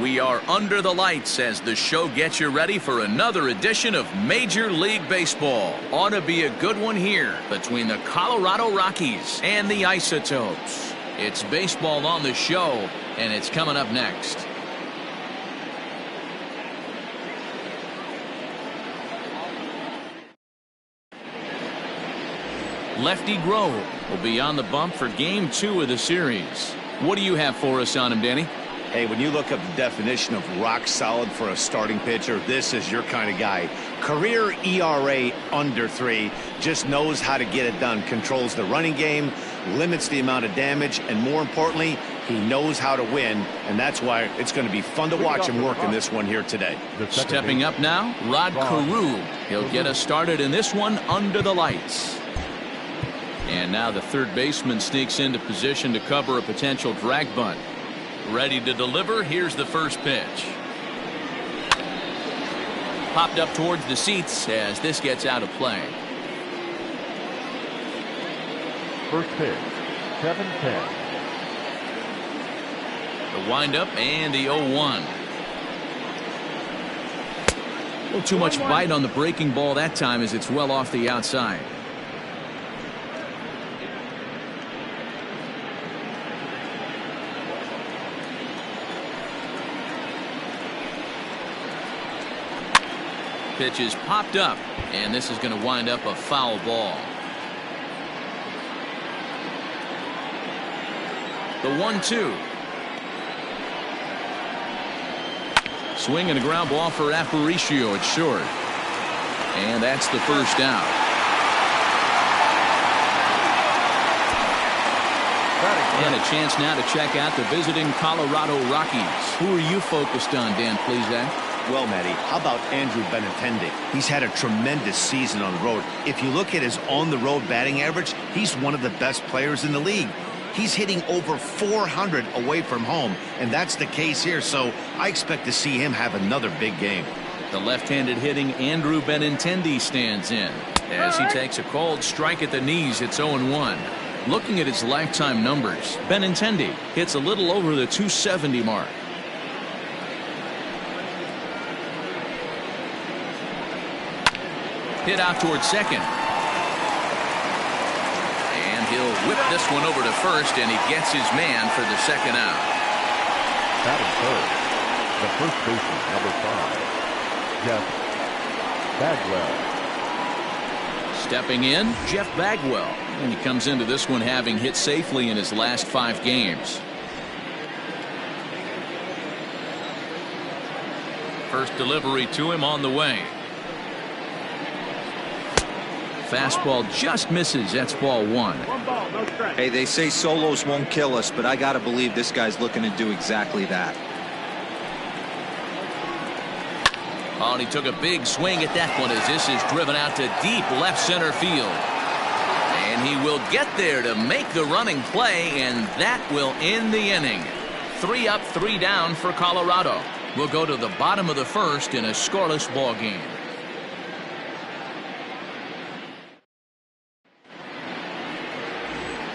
We are under the lights as the show gets you ready for another edition of Major League Baseball. Ought to be a good one here between the Colorado Rockies and the Isotopes. It's baseball on the show, and it's coming up next. Lefty Grove will be on the bump for Game 2 of the series. What do you have for us on him, Danny? Hey, when you look up the definition of rock solid for a starting pitcher, this is your kind of guy. Career ERA under 3, just knows how to get it done, controls the running game, limits the amount of damage, and more importantly, he knows how to win, and that's why it's going to be fun to watch him work in this one here today. Stepping up now, Rod Carew. He'll get us started in this one under the lights. And now the third baseman sneaks into position to cover a potential drag bunt. Ready to deliver. Here's the first pitch. Popped up towards the seats as this gets out of play. First pitch, 7-10. The windup and the 0-1. A little too much bite on the breaking ball that time as it's well off the outside. Pitch is popped up, and this is going to wind up a foul ball. The 1-2. Swing and a ground ball for Aparicio. It's short. And that's the first out. And a chance now to check out the visiting Colorado Rockies. Who are you focused on, Dan Plesac? Well, Matty, how about Andrew Benintendi? He's had a tremendous season on the road. If you look at his on-the-road batting average, he's one of the best players in the league. He's hitting over 400 away from home, and that's the case here, so I expect to see him have another big game. The left-handed hitting Andrew Benintendi stands in. As he takes a cold strike at the knees, it's 0-1. Looking at his lifetime numbers, Benintendi hits a little over the 270 mark. Hit out towards second. And he'll whip this one over to first, and he gets his man for the second out. Batting third, the first baseman, number 5, Jeff Bagwell. Stepping in, Jeff Bagwell. And he comes into this one having hit safely in his last 5 games. First delivery to him on the way. Fastball just misses. That's ball 1. Hey, they say solos won't kill us, but I got to believe this guy's looking to do exactly that. Oh, and he took a big swing at that one as this is driven out to deep left center field. And he will get there to make the running play, and that will end the inning. 3 up, 3 down for Colorado. We'll go to the bottom of the first in a scoreless ball game.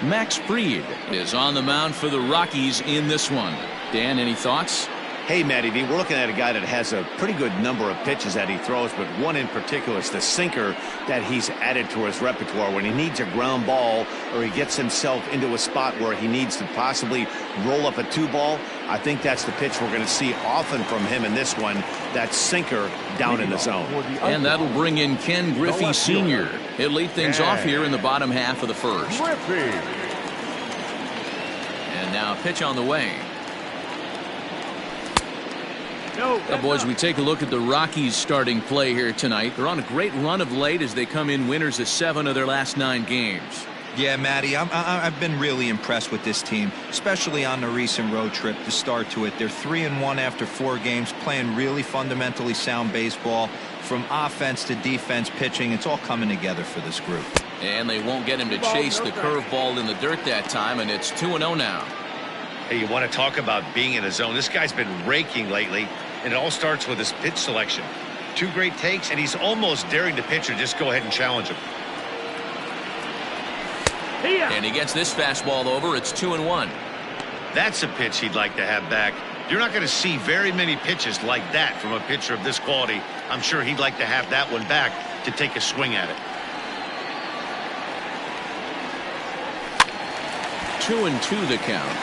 Max Fried is on the mound for the Rockies in this one. Dan, any thoughts? Hey, Matty V, we're looking at a guy that has a pretty good number of pitches that he throws, but one in particular is the sinker that he's added to his repertoire. When he needs a ground ball or he gets himself into a spot where he needs to possibly roll up a 2-ball, I think that's the pitch we're going to see often from him in this one, that sinker down in the zone. And that'll bring in Ken Griffey Sr. He'll lead things off here in the bottom half of the first. And now a pitch on the way. Now, boys, we take a look at the Rockies starting play here tonight. They're on a great run of late as they come in winners of 7 of their last 9 games. Yeah, Matty, I've been really impressed with this team, especially on the recent road trip to start to it. They're 3-1 after 4 games, playing really fundamentally sound baseball. From offense to defense, pitching, it's all coming together for this group. And they won't get him to chase the curveball in the dirt that time, and it's 2-0 now. Hey, you want to talk about being in a zone? This guy's been raking lately, and it all starts with his pitch selection. 2 great takes, and he's almost daring the pitcher just go ahead and challenge him. And he gets this fastball over. It's 2-1. That's a pitch he'd like to have back. You're not going to see very many pitches like that from a pitcher of this quality. I'm sure he'd like to have that one back to take a swing at it. 2-2 the count.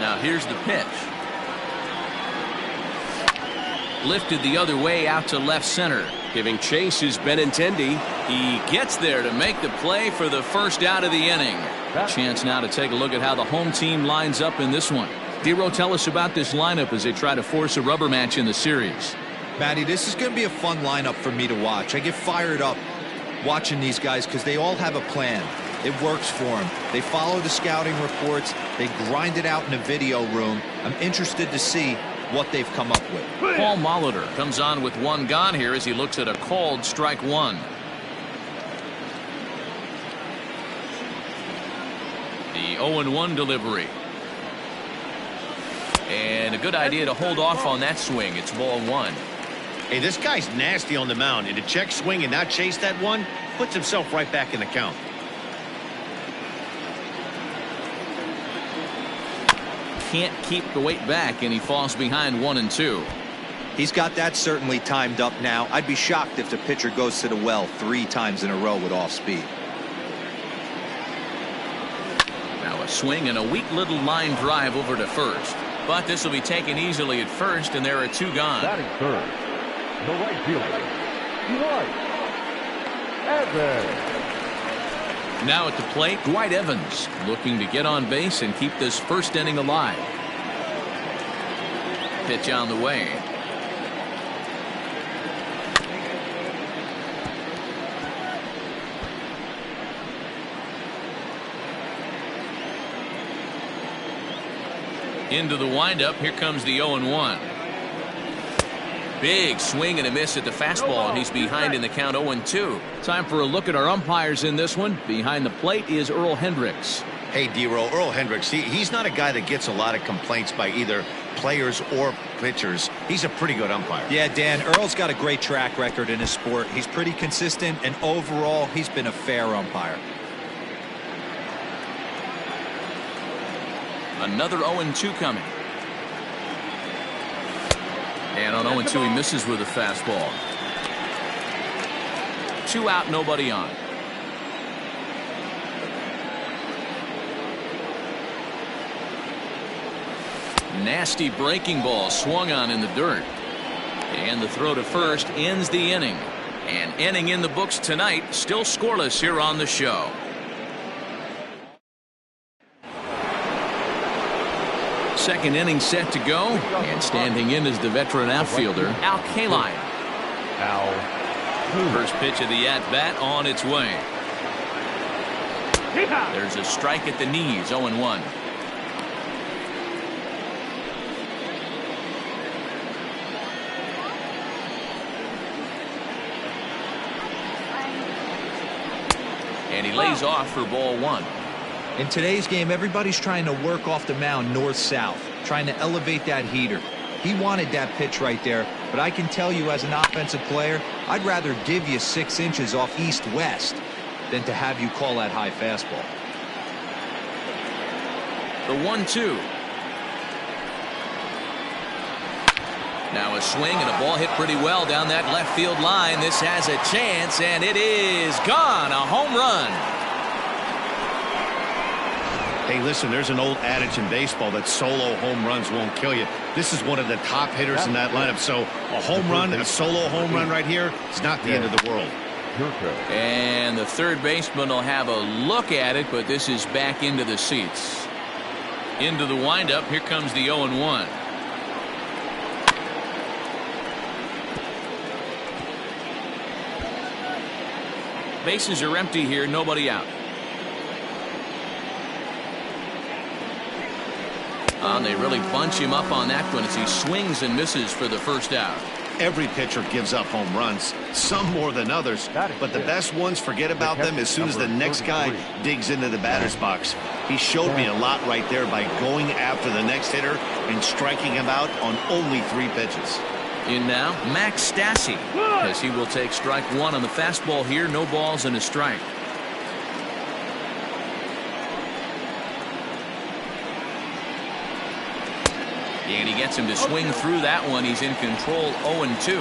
Now here's the pitch. Lifted the other way out to left center. Giving chase is Benintendi. He gets there to make the play for the first out of the inning. A chance now to take a look at how the home team lines up in this one. Dero, tell us about this lineup as they try to force a rubber match in the series. Matty, this is going to be a fun lineup for me to watch. I get fired up watching these guys because they all have a plan. It works for them. They follow the scouting reports. They grind it out in the video room. I'm interested to see what they've come up with. Paul Moliner comes on with one gone here as he looks at a called strike one. The 0-1 delivery. And a good idea to hold off on that swing. It's ball one. Hey, this guy's nasty on the mound, and to check swing and not chase that one puts himself right back in the count. Can't keep the weight back, and he falls behind 1-2. He's got that certainly timed up now. I'd be shocked if the pitcher goes to the well 3 times in a row with off speed. Now a swing and a weak little line drive over to first. But this will be taken easily at first, and there are 2 gone. Batting third, the right fielder, Dwight Evans. Now at the plate, Dwight Evans looking to get on base and keep this first inning alive. Pitch on the way. Into the windup. Here comes the 0-1. Big swing and a miss at the fastball, and he's behind in the count 0-2. Time for a look at our umpires in this one. Behind the plate is Earl Hendricks. Hey, Dero, Earl Hendricks, he's not a guy that gets a lot of complaints by either players or pitchers. He's a pretty good umpire. Yeah, Dan, Earl's got a great track record in his sport. He's pretty consistent, and overall, he's been a fair umpire. Another 0-2 coming. And on 0-2 he misses with a fastball. 2 out, nobody on. Nasty breaking ball swung on in the dirt. And the throw to first ends the inning. An inning in the books tonight, still scoreless here on the show. Second inning set to go, and standing in is the veteran outfielder, Al Kaline. First pitch of the at-bat on its way. There's a strike at the knees, 0-1. And he lays off for ball one. In today's game, everybody's trying to work off the mound north-south, trying to elevate that heater. He wanted that pitch right there, but I can tell you as an offensive player, I'd rather give you 6 inches off east-west than to have you call that high fastball. The 1-2. Now a swing and a ball hit pretty well down that left field line. This has a chance, and it is gone. A home run. Hey, listen, there's an old adage in baseball that solo home runs won't kill you. This is one of the top hitters in that lineup. So a home run, a solo home run right here, it's not the end of the world. And the third baseman will have a look at it, but this is back into the seats. Into the windup. Here comes the 0-1. Bases are empty here, nobody out. And they really bunch him up on that one as he swings and misses for the first out. Every pitcher gives up home runs, some more than others, but the best ones forget about them as soon as the next guy digs into the batter's box. He showed me a lot right there by going after the next hitter and striking him out on only 3 pitches. In now, Max Stassi, as he will take strike one on the fastball here. No balls and a strike. And he gets him to swing through that one. He's in control, 0-2.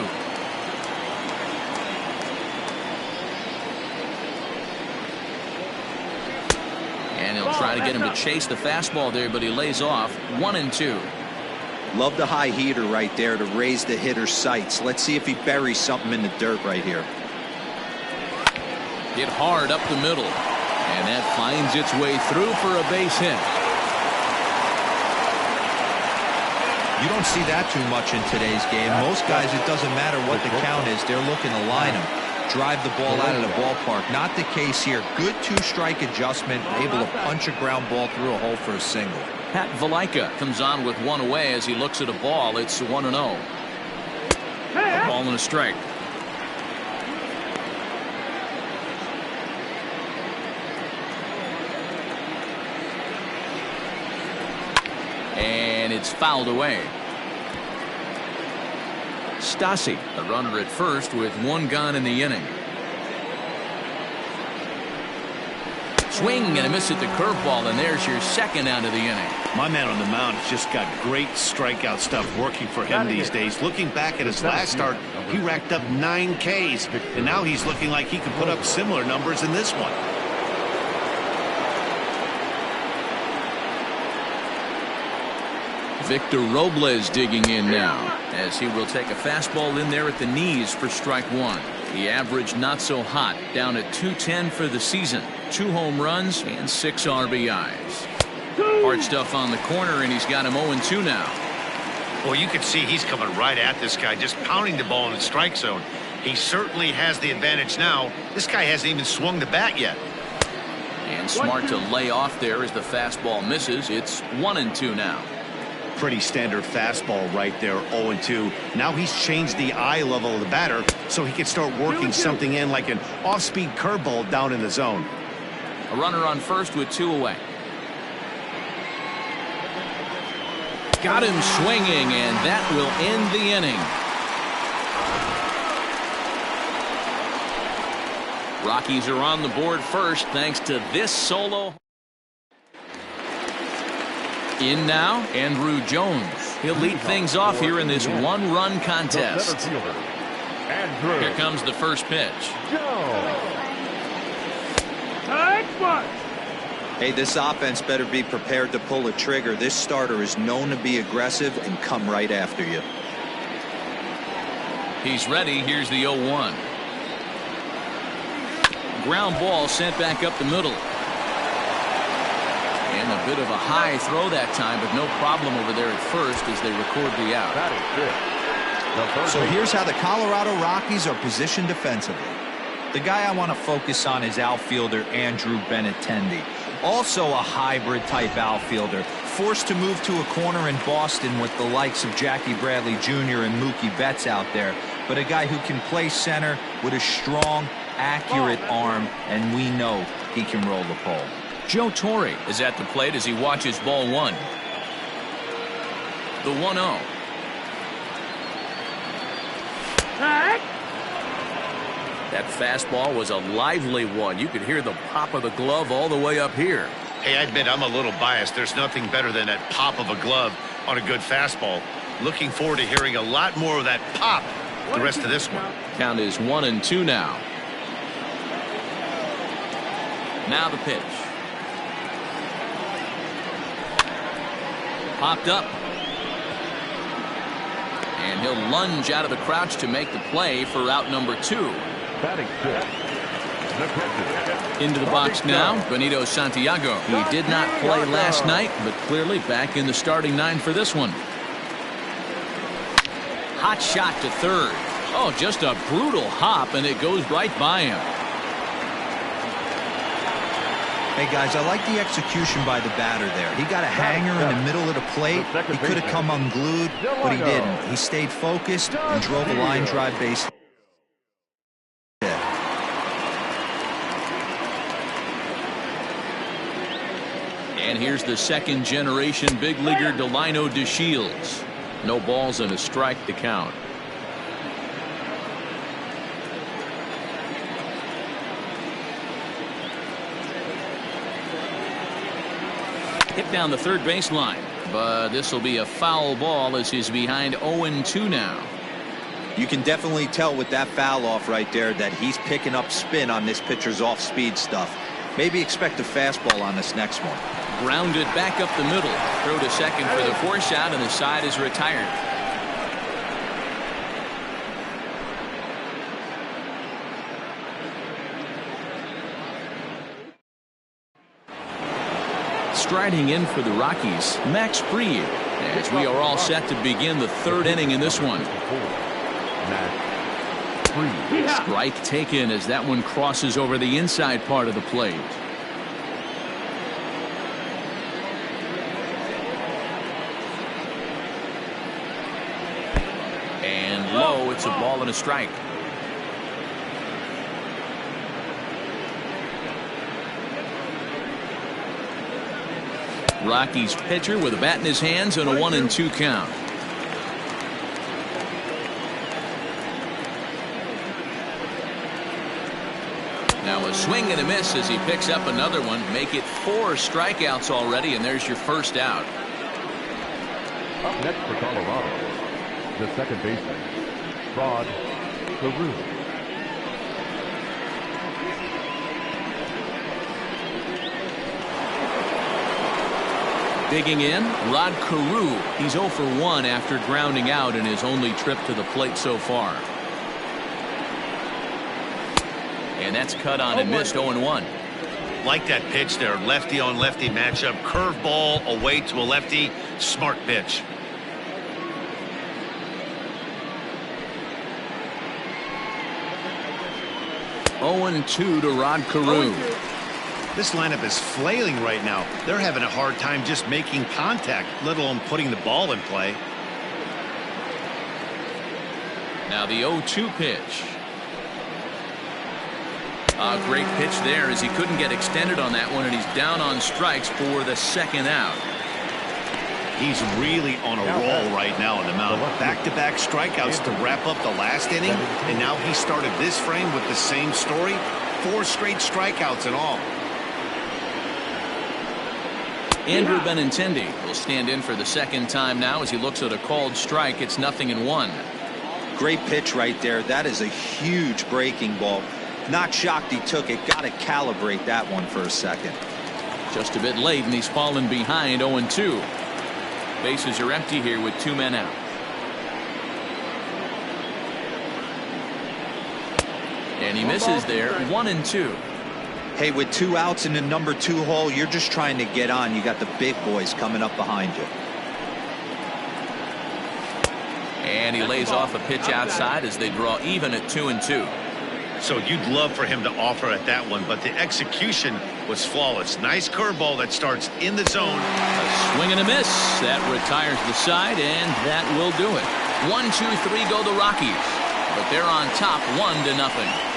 And he'll try to get him to chase the fastball there, but he lays off, 1-2. Love the high heater right there to raise the hitter's sights. Let's see if he buries something in the dirt right here. Hit hard up the middle. And that finds its way through for a base hit. You don't see that too much in today's game. Most guys, it doesn't matter what the count is. They're looking to line him, drive the ball out of the ballpark. Not the case here. Good two-strike adjustment, able to punch a ground ball through a hole for a single. Pat Valaika comes on with one away as he looks at a ball. It's 1-0. A ball and a strike. And it's fouled away. Stassi, the runner at first with one gone in the inning. Swing and a miss at the curveball, and there's your second out of the inning. My man on the mound has just got great strikeout stuff working for him these days. Looking back at his last start, he racked up 9 Ks, and now he's looking like he can put up similar numbers in this one. Victor Robles digging in now, as he will take a fastball in there at the knees for strike one. The average not so hot, down at 210 for the season. 2 home runs and 6 RBIs. Hard stuff on the corner, and he's got him 0-2 now. Well, you can see he's coming right at this guy, just pounding the ball in the strike zone. He certainly has the advantage now. This guy hasn't even swung the bat yet. And smart to lay off there as the fastball misses. It's 1-2 now. Pretty standard fastball right there, 0-2. Now he's changed the eye level of the batter so he can start working something in like an off-speed curveball down in the zone. A runner on first with 2 away. Got him swinging, and that will end the inning. Rockies are on the board first thanks to this solo. In now, Andrew Jones. He'll lead things off here in this one-run contest. Here comes the first pitch. Hey, this offense better be prepared to pull a trigger. This starter is known to be aggressive and come right after you. He's ready. Here's the 0-1. Ground ball sent back up the middle. And a bit of a high throw that time, but no problem over there at first as they record the out. So here's how the Colorado Rockies are positioned defensively. The guy I want to focus on is outfielder Andrew Benintendi. Also a hybrid type outfielder, forced to move to a corner in Boston with the likes of Jackie Bradley Jr. and Mookie Betts out there, but a guy who can play center with a strong, accurate arm, and we know he can roll the pole. Joe Torre is at the plate as he watches ball one. The 1-0. That fastball was a lively one. You could hear the pop of the glove all the way up here. Hey, I admit I'm a little biased. There's nothing better than that pop of a glove on a good fastball. Looking forward to hearing a lot more of that pop the rest of this one. Count is 1-2 now. Now the pitch. Popped up. And he'll lunge out of the crouch to make the play for out number 2. Into the box now, Benito Santiago. He did not play last night, but clearly back in the starting 9 for this one. Hot shot to third. Oh, just a brutal hop, and it goes right by him. Hey, guys, I like the execution by the batter there. He got a hanger in the middle of the plate. He could have come unglued, but he didn't. He stayed focused and drove a line drive base. And here's the second-generation big leaguer Delino DeShields. No balls and a strike to count. Hit down the third baseline, but this will be a foul ball as he's behind 0-2 now. You can definitely tell with that foul off right there that he's picking up spin on this pitcher's off-speed stuff. Maybe expect a fastball on this next one. Grounded back up the middle. Throw to second for the force out, and the side is retired. Striding in for the Rockies, Max Fried, as we are all set to begin the third inning in this one. Strike taken as that one crosses over the inside part of the plate. And low, it's a ball and a strike. Rockies pitcher with a bat in his hands and a 1-2 count. Now a swing and a miss as he picks up another one. Make it 4 strikeouts already, and there's your first out. Up next for Colorado, the second baseman, Rod Carew. Digging in, Rod Carew. He's 0 for 1 after grounding out in his only trip to the plate so far. And that's cut on and missed. 0-1. Like that pitch there, lefty on lefty matchup, curveball away to a lefty, smart pitch. (0-2) to Rod Carew. This lineup is flailing right now. They're having a hard time just making contact, let alone putting the ball in play. Now the 0-2 pitch. A great pitch there as he couldn't get extended on that one, and he's down on strikes for the second out. He's really on a roll right now on the mound. Back-to-back strikeouts to wrap up the last inning, and now he started this frame with the same story. 4 straight strikeouts in all. Andrew Benintendi will stand in for the second time now as he looks at a called strike. It's 0-1. Great pitch right there. That is a huge breaking ball. Not shocked he took it. Got to calibrate that one for a second. Just a bit late, and he's fallen behind 0-2. Bases are empty here with 2 men out. And he misses there. 1-2. Hey, with 2 outs in the number 2 hole, you're just trying to get on. You got the big boys coming up behind you. And he lays off a pitch outside as they draw even at 2-2. So you'd love for him to offer at that one, but the execution was flawless. Nice curveball that starts in the zone. A swing and a miss. That retires the side, and that will do it. 1-2-3 go the Rockies, but they're on top 1-0.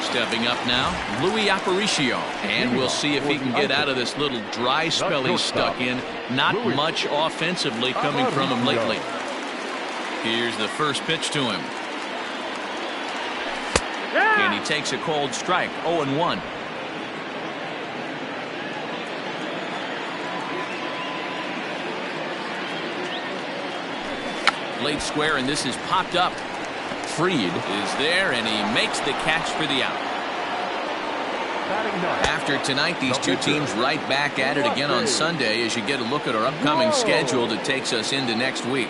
Stepping up now, Louis Aparicio, and we'll see if he can get out of this little dry spell he's stuck in. Not much offensively coming from him lately. Here's the first pitch to him. And he takes a cold strike. 0-1. Late square, and this is popped up. Fried is there, and he makes the catch for the out. After tonight, these two teams right back at it again on Sunday as you get a look at our upcoming schedule that takes us into next week.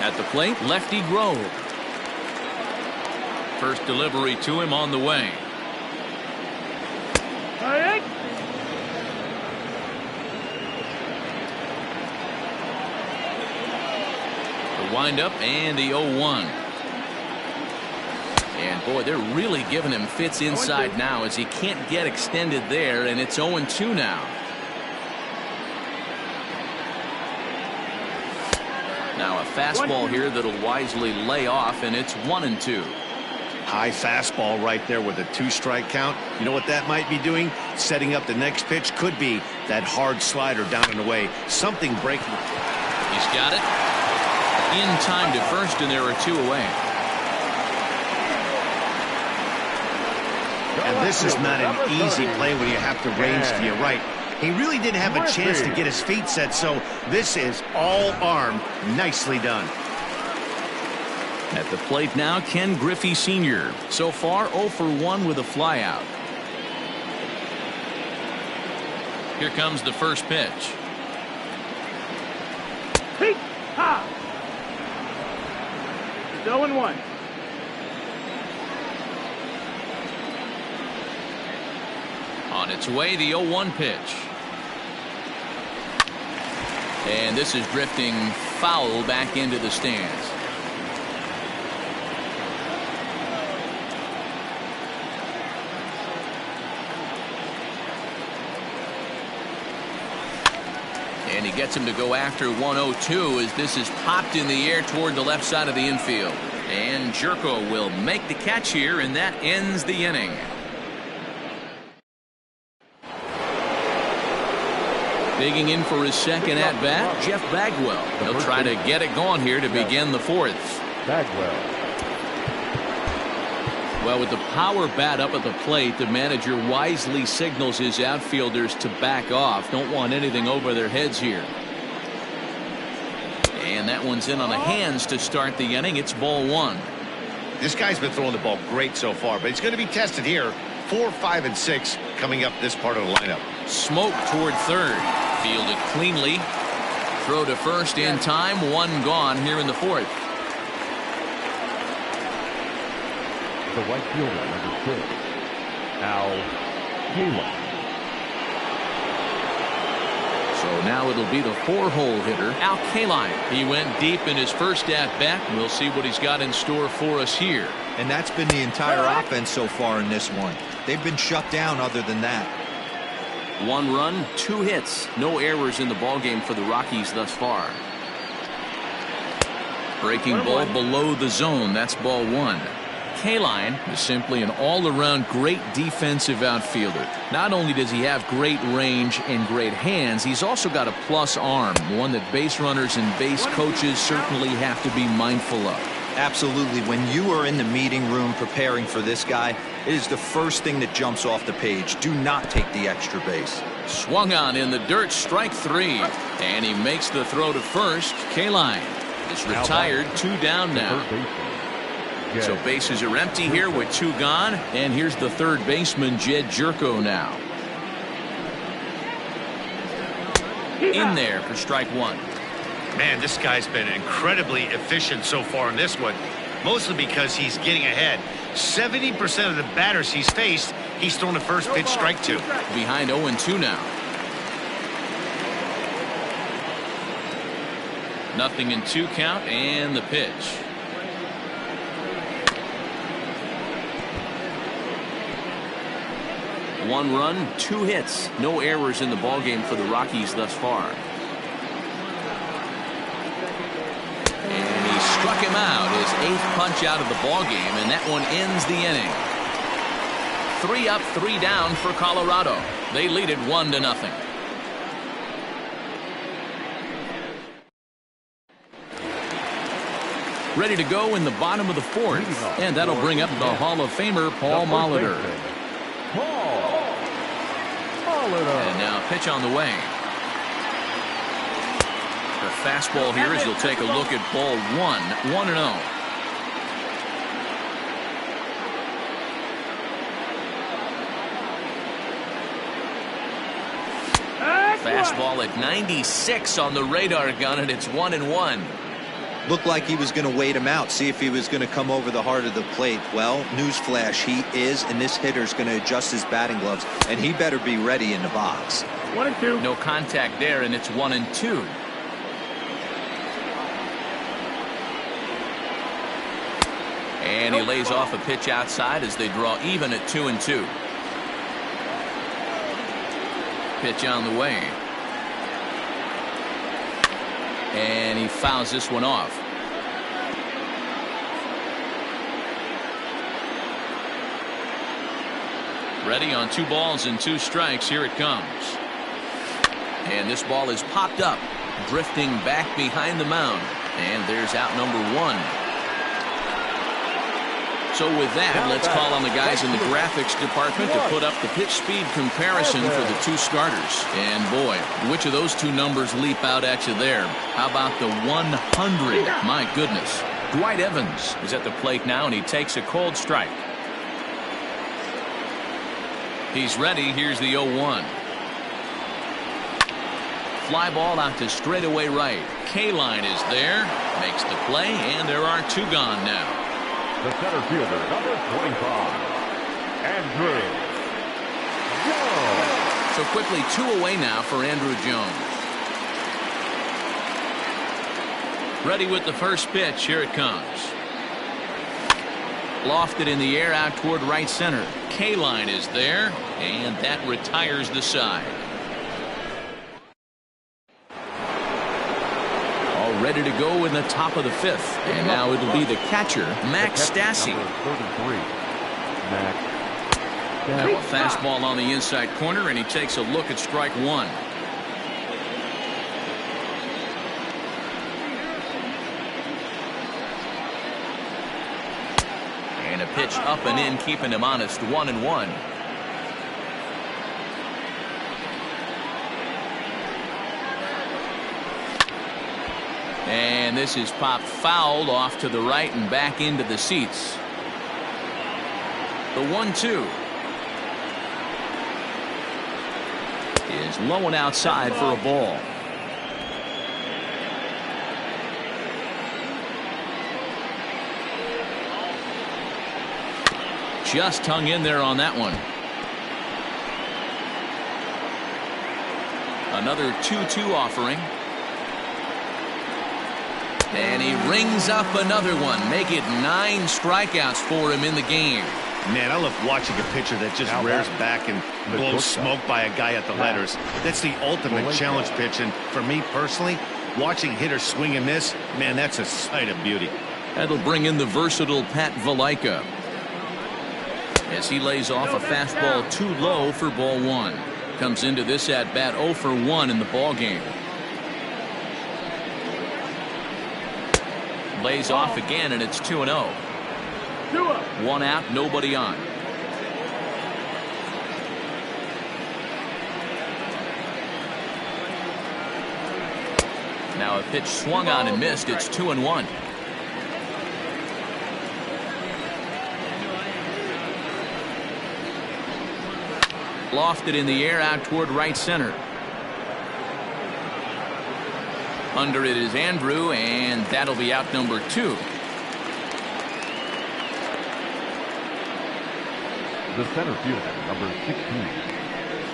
At the plate, Lefty Grove. First delivery to him on the way. The windup and the 0-1. And boy, they're really giving him fits inside now as he can't get extended there, and it's 0-2 now. Now a fastball here that'll wisely lay off, and it's 1-2. High fastball right there with a 2-strike count. You know what that might be doing? Setting up the next pitch. Could be that hard slider down and away. Something breaking. He's got it. In time to first, and there are 2 away. And this is not an easy play when you have to range to your right. He really didn't have a chance to get his feet set, so this is all arm. Nicely done. At the plate now, Ken Griffey Sr. So far, 0 for 1 with a flyout. Here comes the first pitch. It's 0-1. On its way, the 0-1 pitch. And this is drifting foul back into the stands. And he gets him to go after 1-0-2 as this is popped in the air toward the left side of the infield. And Jerko will make the catch here, and that ends the inning. Digging in for his second at-bat, Jeff Bagwell. He'll try to get it going here to begin the fourth. Bagwell. Well, with the power bat up at the plate, the manager wisely signals his outfielders to back off. Don't want anything over their heads here. And that one's in on the hands to start the inning. It's ball 1. This guy's been throwing the ball great so far, but he's going to be tested here. 4, 5, and 6 coming up this part of the lineup. Smoke toward third. Fielded cleanly. Throw to first in time. One gone here in the fourth. The right fielder, number 6, Al Kaline. So now it'll be the 4-hole hitter, Al Kaline. He went deep in his first at-bat. We'll see what he's got in store for us here. And that's been the entire offense so far in this one. They've been shut down other than that. 1 run, 2 hits. No errors in the ballgame for the Rockies thus far. Breaking ball below the zone. That's ball 1. Kaline is simply an all-around great defensive outfielder. Not only does he have great range and great hands, he's also got a plus arm, one that base runners and base coaches certainly have to be mindful of. Absolutely. When you are in the meeting room preparing for this guy, it is the first thing that jumps off the page. Do not take the extra base. Swung on in the dirt, strike 3. And he makes the throw to first. Kaline is retired, 2 down now. So bases are empty here with 2 gone. And here's the third baseman, Jed Jerko now. In there for strike 1. Man, this guy's been incredibly efficient so far in this one, mostly because he's getting ahead. 70% of the batters he's faced, he's thrown the first pitch, strike 2. Behind 0-2 now. Nothing in 2 count, and the pitch. One run, 2 hits. No errors in the ballgame for the Rockies thus far. And he struck him out, his 8th punch out of the ballgame, and that one ends the inning. 3 up, 3 down for Colorado. They lead it 1-0. Ready to go in the bottom of the 4th, and that'll bring up the Hall of Famer Paul Moliner. And now pitch on the way. The fastball here as you'll take a look at ball 1, 1-0. Fastball at 96 on the radar gun, and it's 1-1. Looked like he was going to wait him out, see if he was going to come over the heart of the plate. Well, newsflash, he is, and this hitter's going to adjust his batting gloves, and he better be ready in the box. 1-2. No contact there, and it's 1-2. And he lays off a pitch outside as they draw even at 2-2. Pitch on the way. And he fouls this one off. Ready on 2 balls and 2 strikes. Here it comes. And this ball is popped up, drifting back behind the mound. And there's out number 1. So with that, let's call on the guys in the graphics department to put up the pitch speed comparison for the two starters. And boy, which of those two numbers leap out at you there? How about the 100? My goodness. Dwight Evans is at the plate now, and he takes a cold strike. He's ready. Here's the 0-1. Fly ball out to straightaway right. K-line is there, makes the play, and there are two gone now. The center fielder, number 25, Andrew Jones. So quickly 2 away now for Andrew Jones. Ready with the first pitch. Here it comes. Lofted in the air out toward right center. K-line is there, and that retires the side. Ready to go in the top of the 5th. And now it'll be the catcher, Max Stassi. Now a fastball on the inside corner, and he takes a look at strike one. And a pitch up and in, keeping him honest, 1-1. And this is popped foul off to the right and back into the seats. The 1-2 is low and outside for a ball. Just hung in there on that one. Another 2-2 offering. And he rings up another one. Make it 9 strikeouts for him in the game. Man, I love watching a pitcher that just rears back and blows smoke by a guy at the letters. That's the ultimate challenge pitch. And for me personally, watching hitters swing and miss, man, that's a sight of beauty. That'll bring in the versatile Pat Valaika as he lays off a fastball too low for ball 1. Comes into this at bat 0 for 1 in the ball game. Lays off again, and it's 2-0. 1 out, nobody on. Now a pitch swung on and missed. It's 2-1. Lofted in the air out toward right center. Under it is Andrew, and that'll be out number 2. The center fielder, number 16,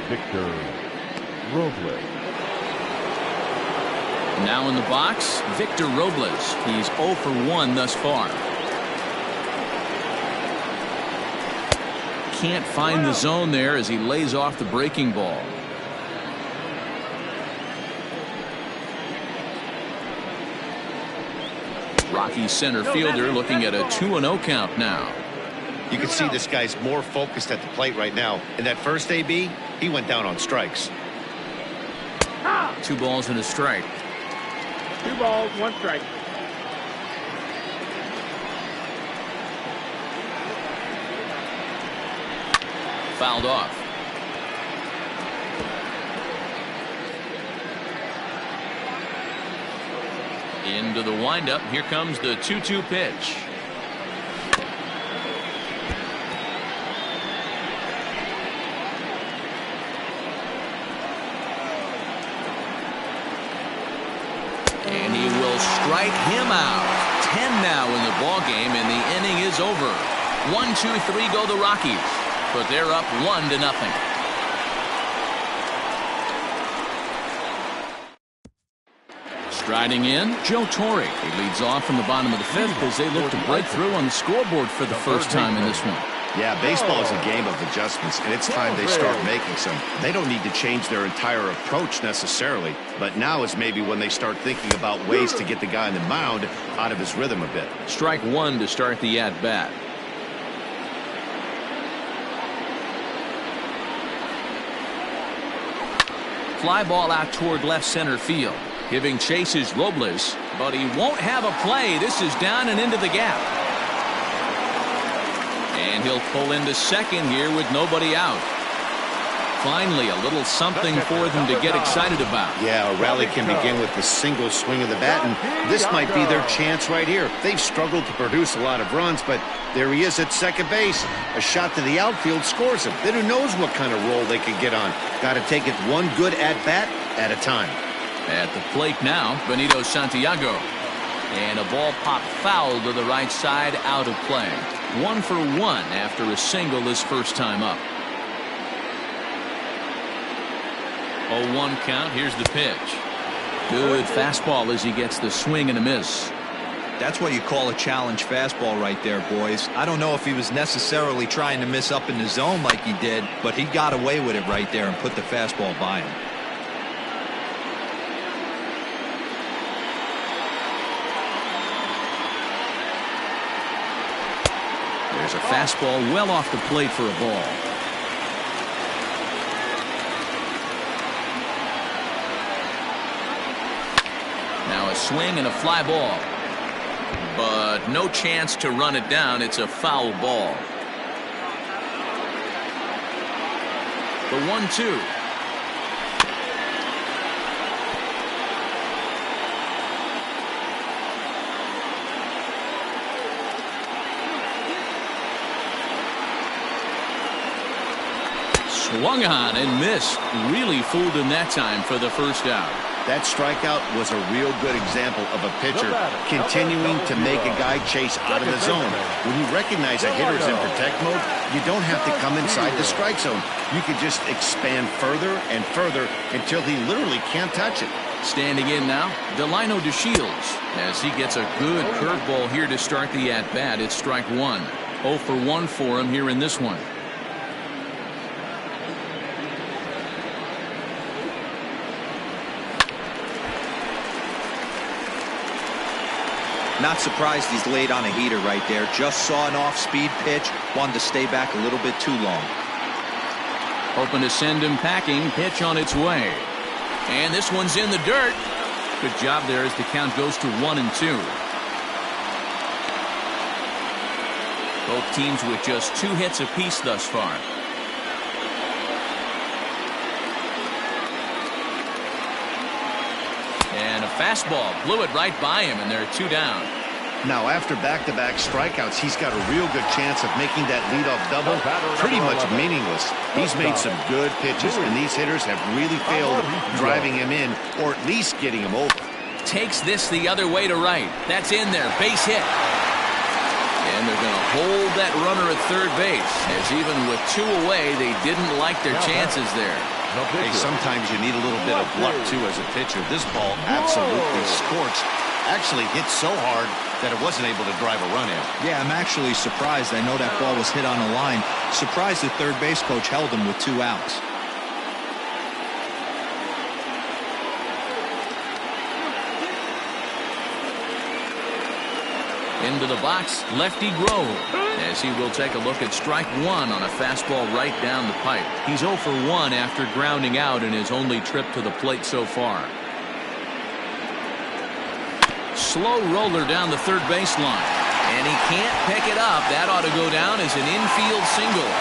Victor Robles. Now in the box, Victor Robles. He's 0 for 1 thus far. Can't find the zone there as he lays off the breaking ball. Rockies center fielder looking at a 2-0 count now. You can see this guy's more focused at the plate right now. In that first AB, he went down on strikes. 2 balls and a strike. 2 balls, 1 strike. Fouled off. Into the windup. Here comes the 2-2 pitch. And he will strike him out. 10 now in the ball game, and the inning is over. 1, 2, 3 go the Rockies, but they're up 1-0. Striding in, Joe Torre. He leads off in the bottom of the 5th as they look to break through on the scoreboard for the first time in this one. Yeah, baseball is a game of adjustments, and it's time they start making some. They don't need to change their entire approach necessarily, but now is maybe when they start thinking about ways to get the guy on the mound out of his rhythm a bit. Strike 1 to start the at-bat. Fly ball out toward left center field. Giving chase is Robles, but he won't have a play. This is down and into the gap. And he'll pull into second here with nobody out. Finally, a little something for them to get excited about. Yeah, a rally can begin with the single swing of the bat, and this might be their chance right here. They've struggled to produce a lot of runs, but there he is at second base. A shot to the outfield scores him. Then who knows what kind of roll they can get on. Got to take it one good at-bat at a time. At the plate now, Benito Santiago. And a ball popped foul to the right side, out of play. 1 for 1 after a single his first time up. 0-1 count. Here's the pitch. Good fastball as he gets the swing and a miss. That's what you call a challenge fastball right there, boys. I don't know if he was necessarily trying to miss up in the zone like he did, but he got away with it right there and put the fastball by him. There's a fastball well off the plate for a ball. Now a swing and a fly ball. But no chance to run it down. It's a foul ball. The 1-2. Swung on and missed. Really fooled him that time for the first out. That strikeout was a real good example of a pitcher continuing to make a guy chase out of the zone. When you recognize a hitter's in protect mode, you don't have to come inside the strike zone. You can just expand further and further until he literally can't touch it. Standing in now, Delino DeShields, as he gets a good curveball here to start the at-bat. It's strike one. 0 for 1 for him here in this one. Not surprised he's laid on a heater right there. Just saw an off-speed pitch. Wanted to stay back a little bit too long. Hoping to send him packing. Pitch on its way. And this one's in the dirt. Good job there as the count goes to 1-2. Both teams with just 2 hits apiece thus far. And a fastball blew it right by him, and there are 2 down. Now, after back-to-back strikeouts, he's got a real good chance of making that leadoff double pretty much meaningless. He's made some good pitches, and these hitters have really failed driving him in, or at least getting him over. Takes this the other way to right. That's in there. Base hit. And they're going to hold that runner at third base, as even with 2 away, they didn't like their chances there. Hey, sometimes you need a little bit of luck, too, as a pitcher. This ball absolutely scorched. Actually hit so hard that it wasn't able to drive a run in. Yeah, I'm actually surprised. I know that ball was hit on the line. Surprised the third base coach held him with 2 outs. Into the box, Lefty Grove, as he will take a look at strike one on a fastball right down the pipe. He's 0 for 1 after grounding out in his only trip to the plate so far. Slow roller down the third baseline, and he can't pick it up. That ought to go down as an infield single,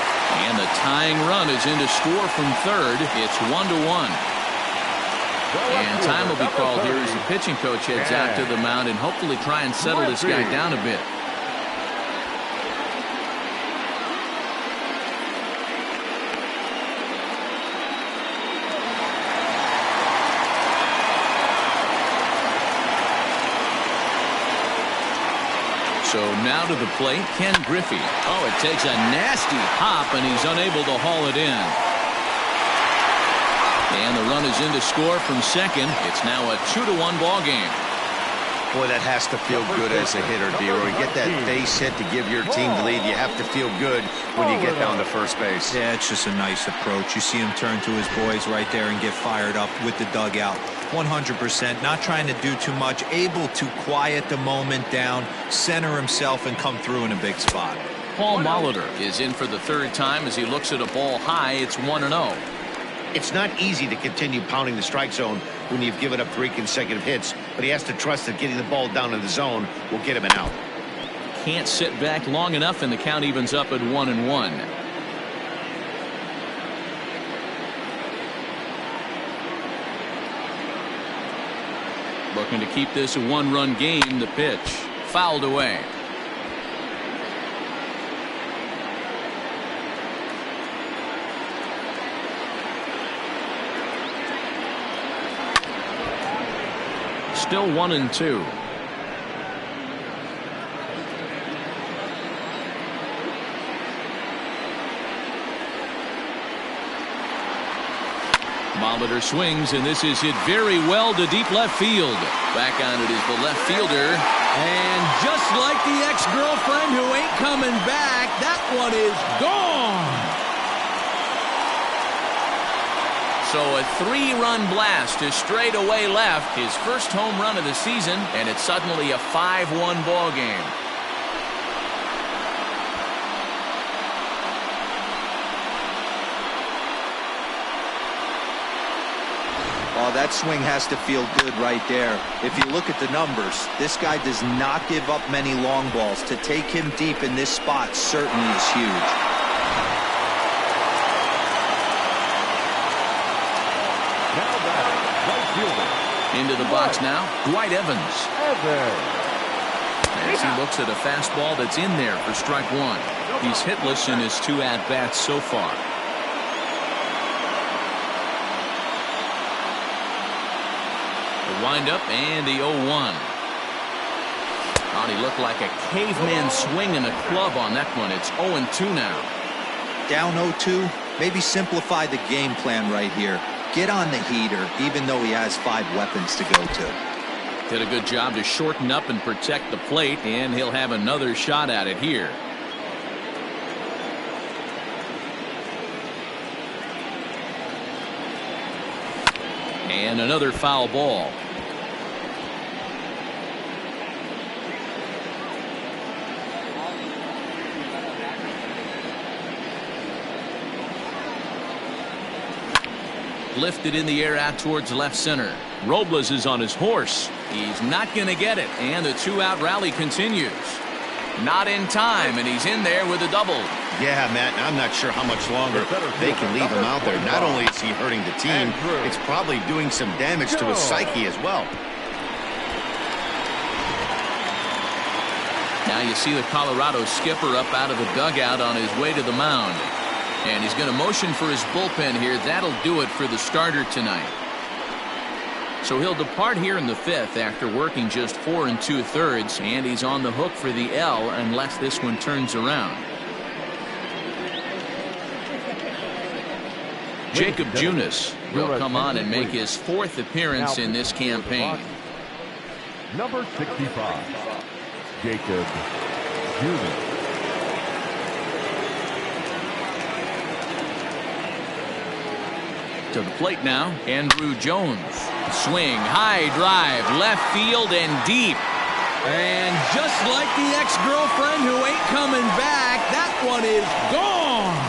and the tying run is in to score from third. It's 1-1. And time will be called here as the pitching coach heads out to the mound and hopefully try and settle this guy down a bit. So now to the plate, Ken Griffey. Oh, it takes a nasty hop, and he's unable to haul it in. And the run is in to score from second. It's now a 2-1 ball game. Boy, that has to feel good as a hitter, D-Roy. You get that base hit to give your team the lead. You have to feel good when you get down to first base. Yeah, it's just a nice approach. You see him turn to his boys right there and get fired up with the dugout. 100%. Not trying to do too much. Able to quiet the moment down, center himself, and come through in a big spot. Paul Moliner is in for the third time as he looks at a ball high. It's 1-0. It's not easy to continue pounding the strike zone when you've given up 3 consecutive hits, but he has to trust that getting the ball down in the zone will get him an out. can't sit back long enough, and the count evens up at 1-1. Looking to keep this a one-run game. The pitch fouled away. Still 1-2. Moliner swings, and this is hit very well to deep left field. Back on it is the left fielder. And just like the ex-girlfriend who ain't coming back, that one is gone. So a 3-run blast to straightaway left, his first home run of the season, and it's suddenly a 5-1 ball game. Oh, that swing has to feel good right there. If you look at the numbers, this guy does not give up many long balls. To take him deep in this spot certainly is huge. Now back, right fielder. Into the box now, Dwight Evans. As he looks at a fastball that's in there for strike one. He's hitless in his 2 at-bats so far. Wind up and the 0-1. Oh, he looked like a caveman swinging a club on that one. It's 0-2 now. Down 0-2, maybe simplify the game plan right here. Get on the heater, even though he has 5 weapons to go to. Did a good job to shorten up and protect the plate, and he'll have another shot at it here. And another foul ball. Lifted in the air out towards left center. Robles is on his horse. He's not going to get it, and the 2-out rally continues. Not in time, and he's in there with a double. Yeah, Matt, I'm not sure how much longer they can leave him out there. Not only is he hurting the team, it's probably doing some damage to his psyche as well. Now you see the Colorado skipper up out of the dugout on his way to the mound. And he's going to motion for his bullpen here. That'll do it for the starter tonight. So he'll depart here in the 5th after working just 4 2/3, and he's on the hook for the L unless this one turns around. Jacob Junis will come on and make his 4th appearance in this campaign. Number 65, Jacob Junis. To the plate now, Andrew Jones. Swing, high drive, left field and deep. And just like the ex-girlfriend who ain't coming back, that one is gone.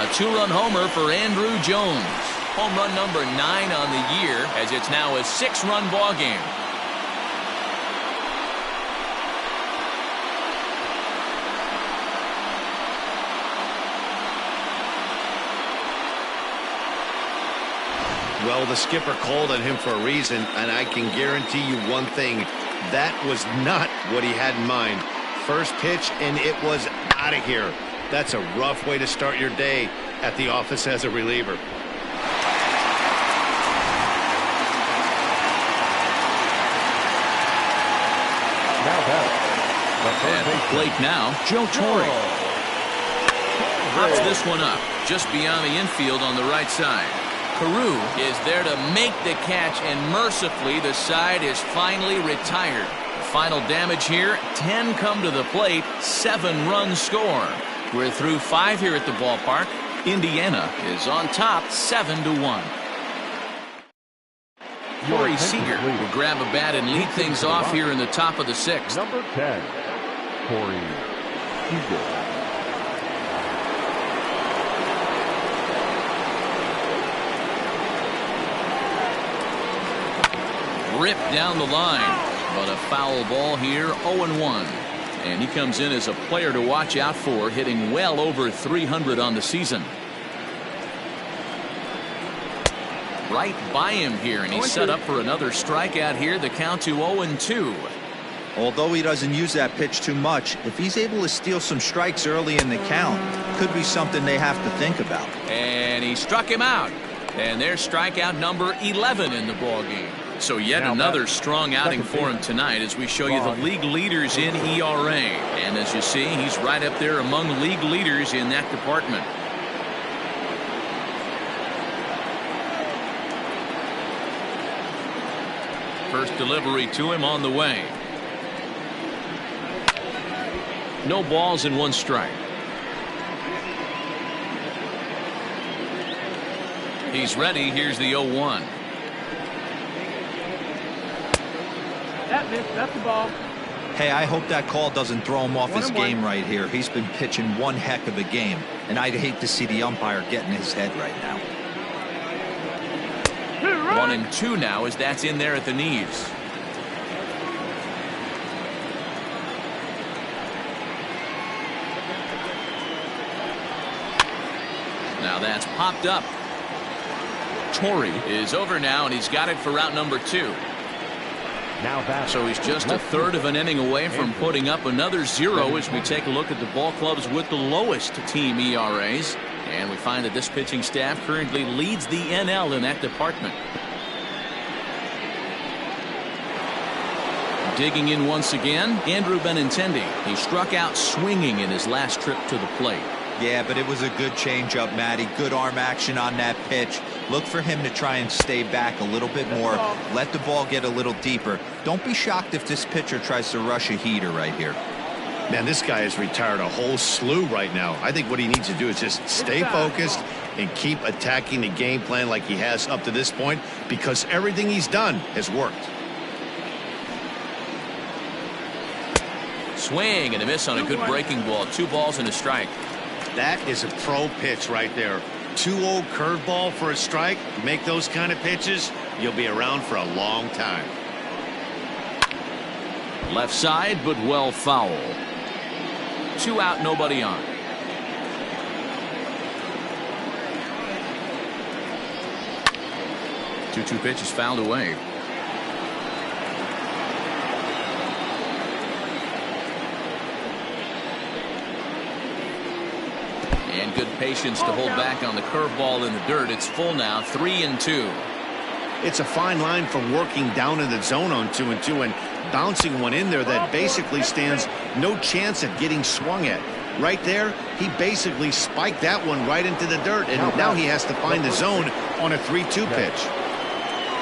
A 2-run homer for Andrew Jones. Home run number 9 on the year, as it's now a 6-run ball game. Well, the skipper called on him for a reason, and I can guarantee you one thing. That was not what he had in mind. First pitch, and it was out of here. That's a rough way to start your day at the office as a reliever. At the plate now, Joe Torre. Pops this one up just beyond the infield on the right side. Carew is there to make the catch, and mercifully the side is finally retired. The final damage here, 10 come to the plate, 7 runs score. We're through 5 here at the ballpark. Indiana is on top 7-1. Corey Seager will grab a bat and lead things off here in the top of the 6th. Number 10, Corey Seager. Ripped down the line. But a foul ball here, 0-1. And he comes in as a player to watch out for, hitting well over 300 on the season. Right by him here, and he's set up for another strikeout here. The count to 0-2. Although he doesn't use that pitch too much, if he's able to steal some strikes early in the count, could be something they have to think about. And he struck him out. And there's strikeout number 11 in the ballgame. So yet another strong outing for him tonight as we show you the league leaders in ERA. And as you see, he's right up there among league leaders in that department. First delivery to him on the way. No balls and 1 strike. He's ready. Here's the 0-1. That missed. That's the ball. Hey, I hope that call doesn't throw him off his game right here. He's been pitching one heck of a game, and I'd hate to see the umpire get in his head right now. 1-2 now as that's in there at the knees. Now that's popped up. Torrey is over now, and he's got it for route number 2. So he's just a third of an inning away from putting up another 0 as we take a look at the ball clubs with the lowest team ERAs. And we find that this pitching staff currently leads the NL in that department. Digging in once again, Andrew Benintendi. He struck out swinging in his last trip to the plate. Yeah, but it was a good changeup, Matty. Good arm action on that pitch. Look for him to try and stay back a little bit more. Let the ball get a little deeper. Don't be shocked if this pitcher tries to rush a heater right here. Man, this guy has retired a whole slew right now. I think what he needs to do is just stay focused and keep attacking the game plan like he has up to this point, because everything he's done has worked. Swing and a miss on a good breaking ball. 2 balls and a strike. That is a pro pitch right there. 2-0 curveball for a strike. Make those kind of pitches, you'll be around for a long time. Left side, but well foul. 2 out, nobody on. Two pitch is fouled away. And good patience to hold back on the curveball in the dirt. It's full now, 3-2. It's a fine line from working down in the zone on 2-2 and bouncing one in there that basically stands no chance at getting swung at. Right there, he basically spiked that one right into the dirt, and now he has to find the zone on a 3-2 pitch.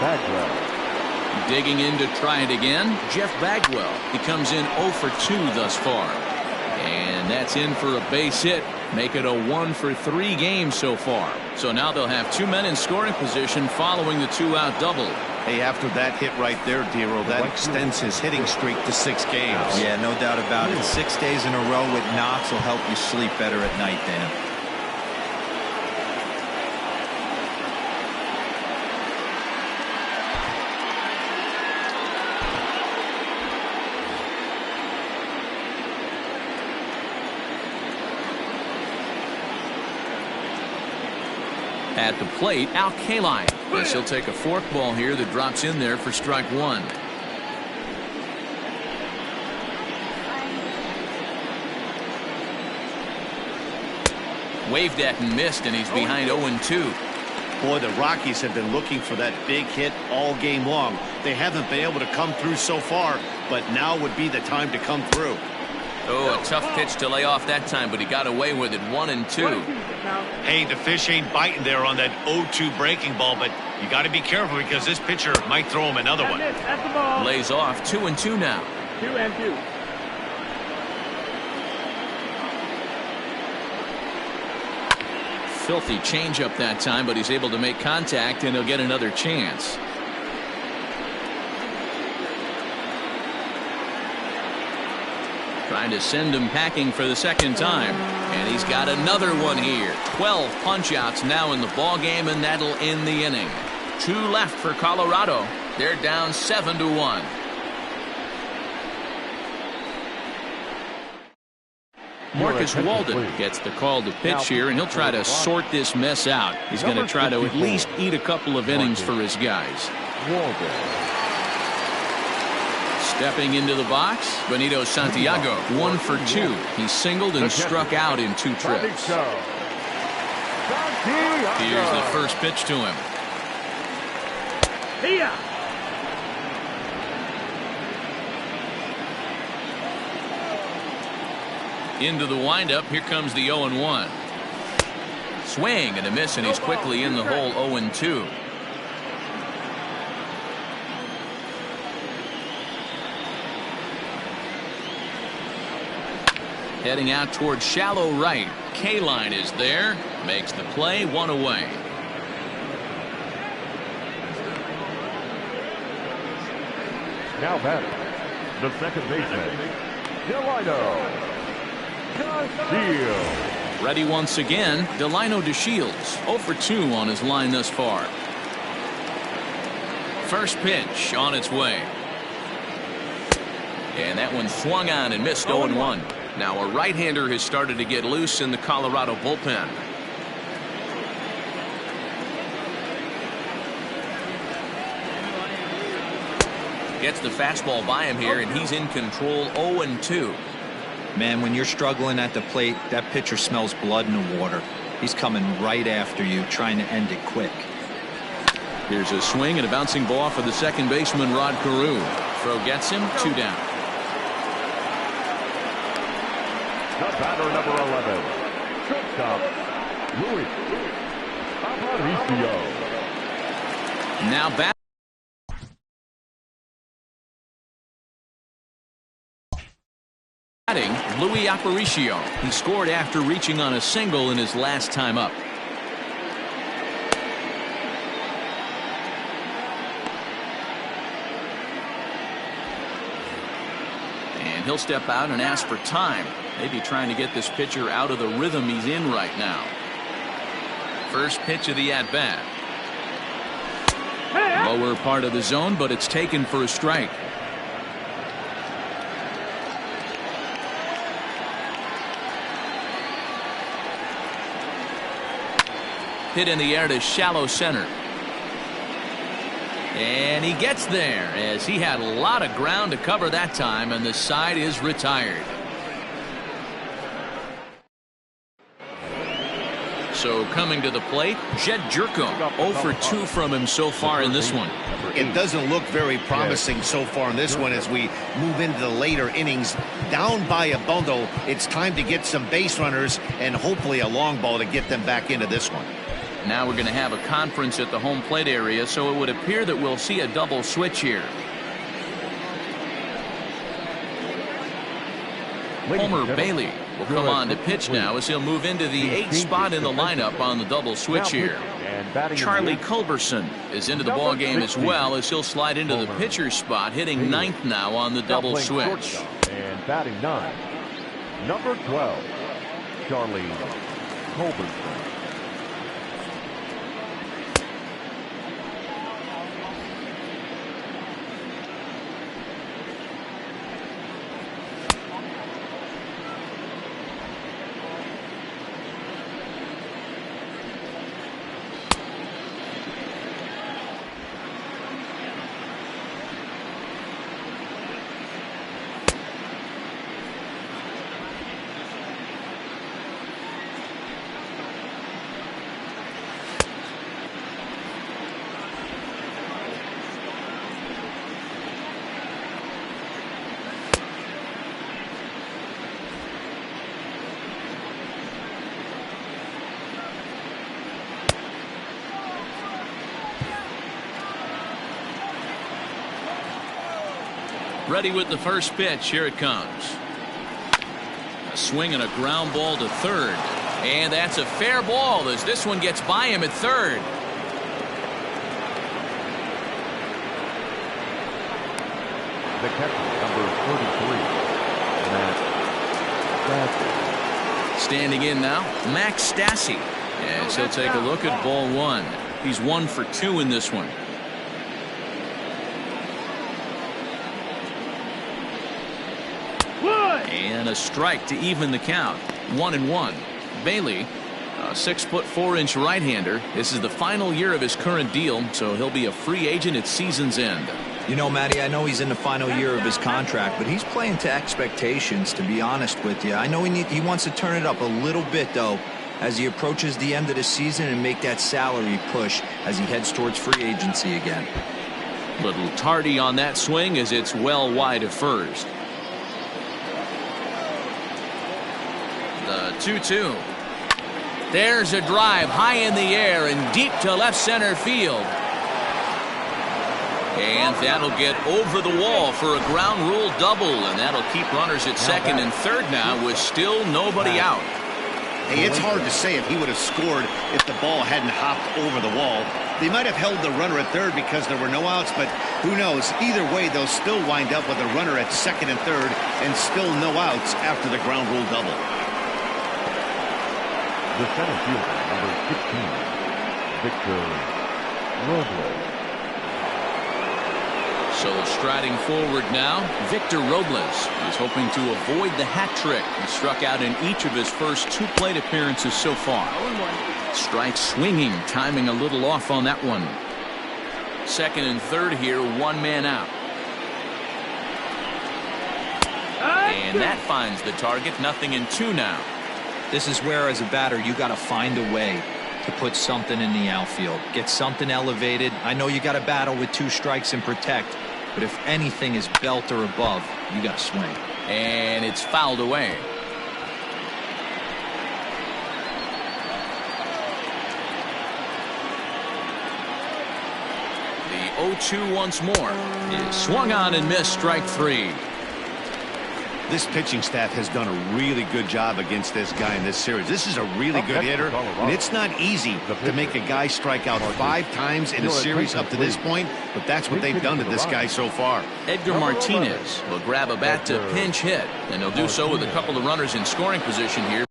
Bagwell. Digging in to try it again, Jeff Bagwell. He comes in 0 for 2 thus far. And that's in for a base hit. Make it a 1 for 3 game so far. So now they'll have 2 men in scoring position following the 2-out double. Hey, after that hit right there, Dero, that extends his hitting streak to 6 games. Yeah, no doubt about it. 6 days in a row with knocks will help you sleep better at night, Dan. At the plate, Al Kaline. Guess he'll take a forkball here that drops in there for strike 1. Waved at and missed, and he's behind 0-2. Boy, the Rockies have been looking for that big hit all game long. They haven't been able to come through so far, but now would be the time to come through. Oh, a tough pitch to lay off that time, but he got away with it. 1-2. Hey, the fish ain't biting there on that 0-2 breaking ball, but you got to be careful because this pitcher might throw him another one. That's the ball. Lays off. 2-2 now. 2-2. Filthy changeup that time, but he's able to make contact, and he'll get another chance. Trying to send him packing for the second time, and he's got another one here. 12 punch-outs now in the ball game, and that'll end the inning. 2 left for Colorado. They're down 7-1. Marcus Walden gets the call to pitch here, and he'll try to sort this mess out. He's going to try to at least eat a couple of innings for his guys. Stepping into the box, Benito Santiago, 1 for 2. He singled and struck out in 2 trips. Here's the first pitch to him. Here. Into the windup. Here comes the 0-1. Swing and a miss, and he's quickly in the hole. 0-2. Heading out towards shallow right. K-line is there. Makes the play. 1 away. Now batting, the second baseman, Delino DeShields. Ready once again, Delino DeShields. 0 for 2 on his line thus far. First pitch on its way. And that one swung on and missed. 0-1. Now a right-hander has started to get loose in the Colorado bullpen. Gets the fastball by him here, and he's in control. 0-2. Man, when you're struggling at the plate, that pitcher smells blood in the water. He's coming right after you, trying to end it quick. Here's a swing and a bouncing ball for the second baseman, Rod Carew. Throw gets him. 2 down. The batter, number 11, shortstop, Luis Aparicio. Now batting, Luis Aparicio. He scored after reaching on a single in his last time up. And he'll step out and ask for time. Maybe trying to get this pitcher out of the rhythm he's in right now. First pitch of the at-bat. Lower part of the zone, but it's taken for a strike. Hit in the air to shallow center. And he gets there as he had a lot of ground to cover that time, and the side is retired. So coming to the plate, Jed Jerko. 0 for 2 from him so far in this one. It doesn't look very promising so far in this one as we move into the later innings. Down by a bundle, it's time to get some base runners and hopefully a long ball to get them back into this one. Now we're going to have a conference at the home plate area, so it would appear that we'll see a double switch here. Homer Bailey will come on to pitch now as he'll move into the 8th spot in the lineup on the double switch here. Charlie Culberson is into the ball game as well as he'll slide into the pitcher's spot, hitting 9th now on the double switch. And batting 9, number 12, Charlie Culberson. Ready with the first pitch. Here it comes. A swing and a ground ball to third. And that's a fair ball as this one gets by him at third. The catcher, number 33, Max Stassi. Standing in now, Max Stassi. Yes, he'll take a look at ball 1. He's 1 for 2 in this one. And a strike to even the count. 1-1. Bailey, a 6'4" right-hander. This is the final year of his current deal, so he'll be a free agent at season's end. You know, Matty, I know he's in the final year of his contract, but he's playing to expectations, to be honest with you. I know he wants to turn it up a little bit, though, as he approaches the end of the season and make that salary push as he heads towards free agency again. Little tardy on that swing as it's well wide of first. The 2-2. There's a drive high in the air and deep to left center field. And that'll get over the wall for a ground rule double, and that'll keep runners at second and third now with still nobody out. Hey, it's hard to say if he would have scored if the ball hadn't hopped over the wall. They might have held the runner at third because there were no outs, but who knows? Either way, they'll still wind up with a runner at second and third and still no outs after the ground rule double. The center fielder, number 16, Victor Robles. So striding forward now, Victor Robles is hoping to avoid the hat trick. He struck out in each of his first 2 plate appearances so far. Strike swinging, timing a little off on that one. Second and third here, 1 man out. And that finds the target, 0-2 now. This is where, as a batter, you got to find a way to put something in the outfield. Get something elevated. I know you got to battle with 2 strikes and protect, but if anything is belt or above, you got to swing. And it's fouled away. The 0-2 once more is swung on and missed, strike 3. This pitching staff has done a really good job against this guy in this series. This is a really good hitter, and it's not easy to make a guy strike out 5 times in a series up to this point, but that's what they've done to this guy so far. Edgar Martinez will grab a bat to pinch hit, and he'll do so with a couple of runners in scoring position here,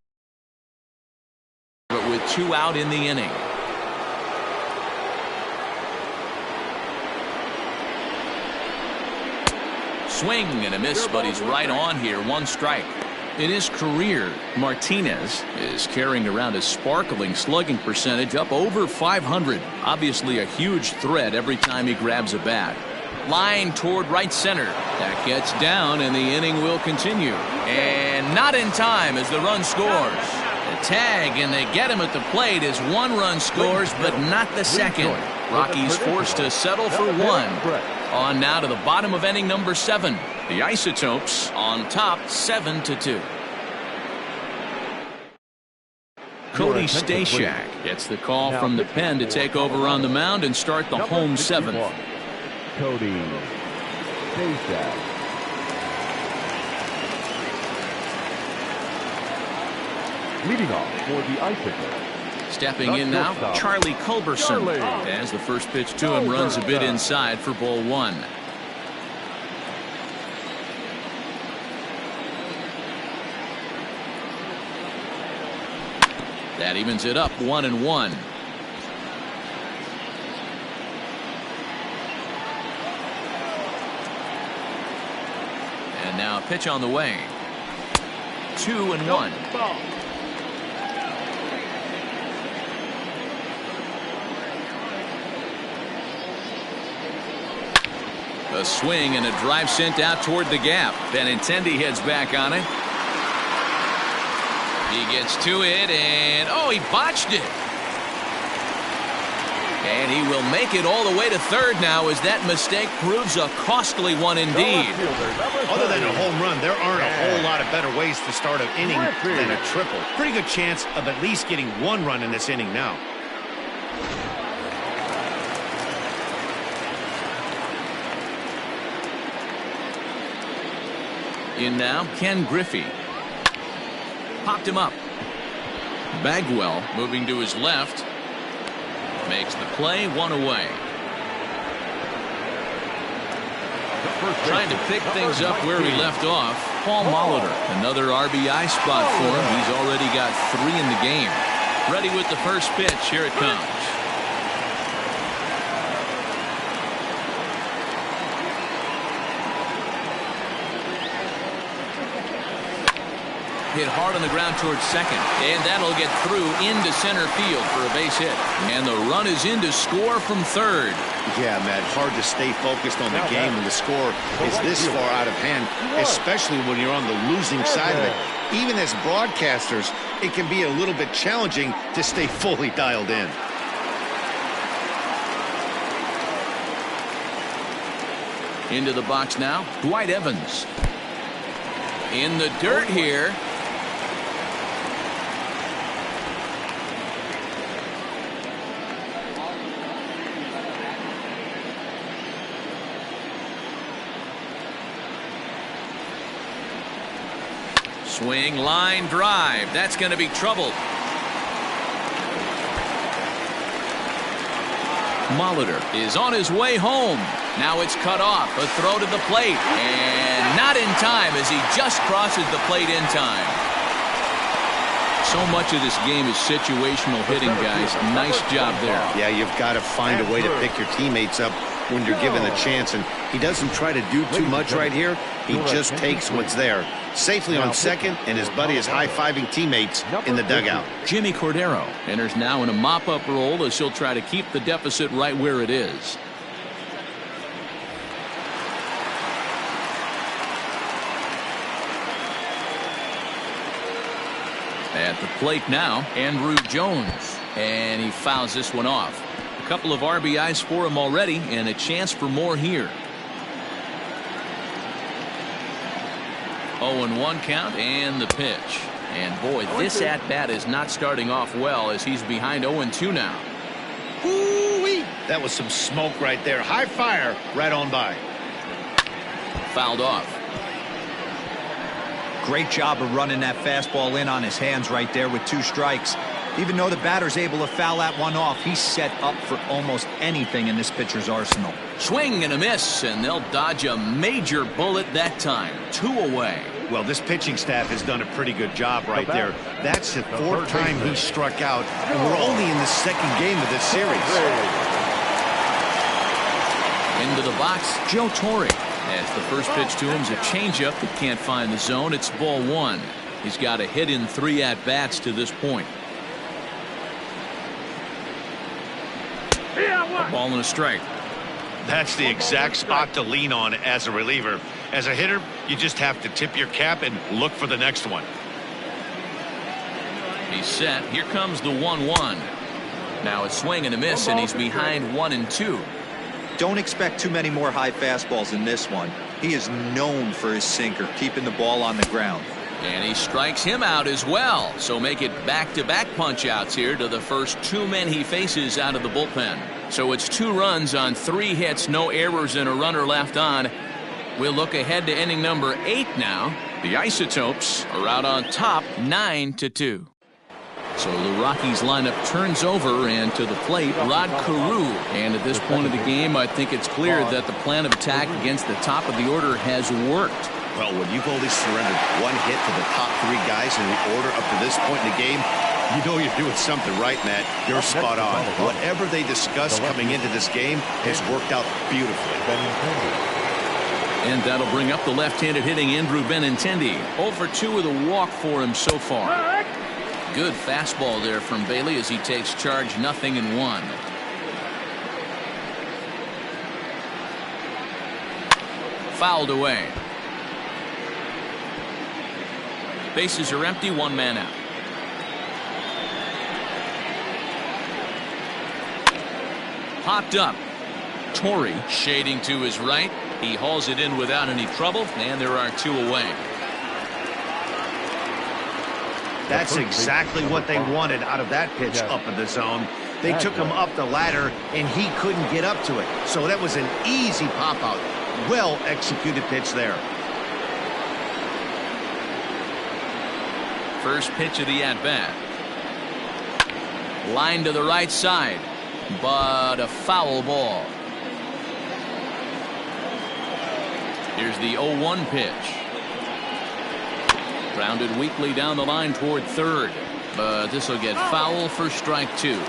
but with 2 out in the inning. Swing and a miss, but he's right on here. 1 strike. In his career, Martinez is carrying around a sparkling slugging percentage up over 500. Obviously a huge threat every time he grabs a bat. Line toward right center. That gets down, and the inning will continue. And not in time as the run scores. The tag, and they get him at the plate as 1 run scores, but not the second. Rockies forced to settle for 1. On now to the bottom of inning number 7. The Isotopes on top 7-2. Cody Stashak gets the call from the pen to take over on the mound and start the home 7th. Cody Stashak. Leading off for the Isotopes. Stepping in now, Charlie Culberson, as the first pitch to him runs a bit inside for ball 1. That evens it up, 1-1. And now a pitch on the way. 2-1. A swing and a drive sent out toward the gap. Benintendi heads back on it. He gets to it, and oh, he botched it. And he will make it all the way to third now as that mistake proves a costly one indeed. Other than a home run, there aren't a whole lot of better ways to start an inning than a triple. Pretty good chance of at least getting 1 run in this inning now. In now, Ken Griffey. Popped him up. Bagwell moving to his left. Makes the play, 1 away. Trying to pick things up where he left off. Paul Moliner, another RBI spot for him. He's already got 3 in the game. Ready with the first pitch. Here it comes. hit hard on the ground towards second, and that'll get through into center field for a base hit. And the run is in to score from third. Yeah, Matt, hard to stay focused on the game when the score is this far out of hand, especially when you're on the losing side of it. Even as broadcasters, it can be a little bit challenging to stay fully dialed in. Into the box now, Dwight Evans. In the dirt here. Swing, line drive. That's going to be trouble. Moliner is on his way home. Now it's cut off. A throw to the plate. And not in time as he just crosses the plate in time. So much of this game is situational hitting, guys. Nice job there. Yeah, you've got to find a way to pick your teammates up when you're given the chance. And he doesn't try to do too much right here. He just takes what's there. Safely on second, and his buddy is high-fiving teammates in the dugout. Jimmy Cordero enters now in a mop-up role as he'll try to keep the deficit right where it is. At the plate now, Andrew Jones, and he fouls this one off. A couple of RBIs for him already, and a chance for more here. 0-1 count, and the pitch. And boy, this at-bat is not starting off well as he's behind 0-2 now. Ooh-wee. That was some smoke right there. High fire right on by. Fouled off. Great job of running that fastball in on his hands right there with 2 strikes. Even though the batter's able to foul that one off, he's set up for almost anything in this pitcher's arsenal. Swing and a miss, and they'll dodge a major bullet that time. 2 away. Well, this pitching staff has done a pretty good job right there. That's the 4th time he struck out, and we're only in the 2nd game of this series. Into the box, Joe Torre. As the first pitch to him is a changeup that can't find the zone. It's ball 1. He's got a hit in 3 at-bats to this point. A ball and a strike. That's the exact spot to lean on as a reliever. As a hitter, you just have to tip your cap and look for the next one. He's set. Here comes the 1-1. Now a swing and a miss, and he's behind 1-2. Don't expect too many more high fastballs in this one. He is known for his sinker, keeping the ball on the ground. And he strikes him out as well. So make it back-to-back punch-outs here to the first 2 men he faces out of the bullpen. So it's 2 runs on 3 hits, no errors, and a runner left on. We'll look ahead to inning number 8 now. The Isotopes are out on top 9-2. So the Rockies lineup turns over, and to the plate, Rod Carew. And at this point of the game, I think it's clear that the plan of attack against the top of the order has worked. Well, when you've only surrendered 1 hit to the top 3 guys in the order up to this point in the game, you know you're doing something right, Matt. You're spot on. Whatever they discussed coming into this game has worked out beautifully. And that'll bring up the left-handed hitting Andrew Benintendi. 0 for 2 with a walk for him so far. Good fastball there from Bailey as he takes charge, 0-1. Fouled away. Bases are empty, 1 man out. Popped up. Torre shading to his right. He hauls it in without any trouble, and there are 2 away. That's exactly what they wanted out of that pitch up in the zone. They took him up the ladder, and he couldn't get up to it. So that was an easy pop-out. Well-executed pitch there. First pitch of the at-bat. Line to the right side, but a foul ball. Here's the 0-1 pitch. Grounded weakly down the line toward third, but this will get foul for strike 2.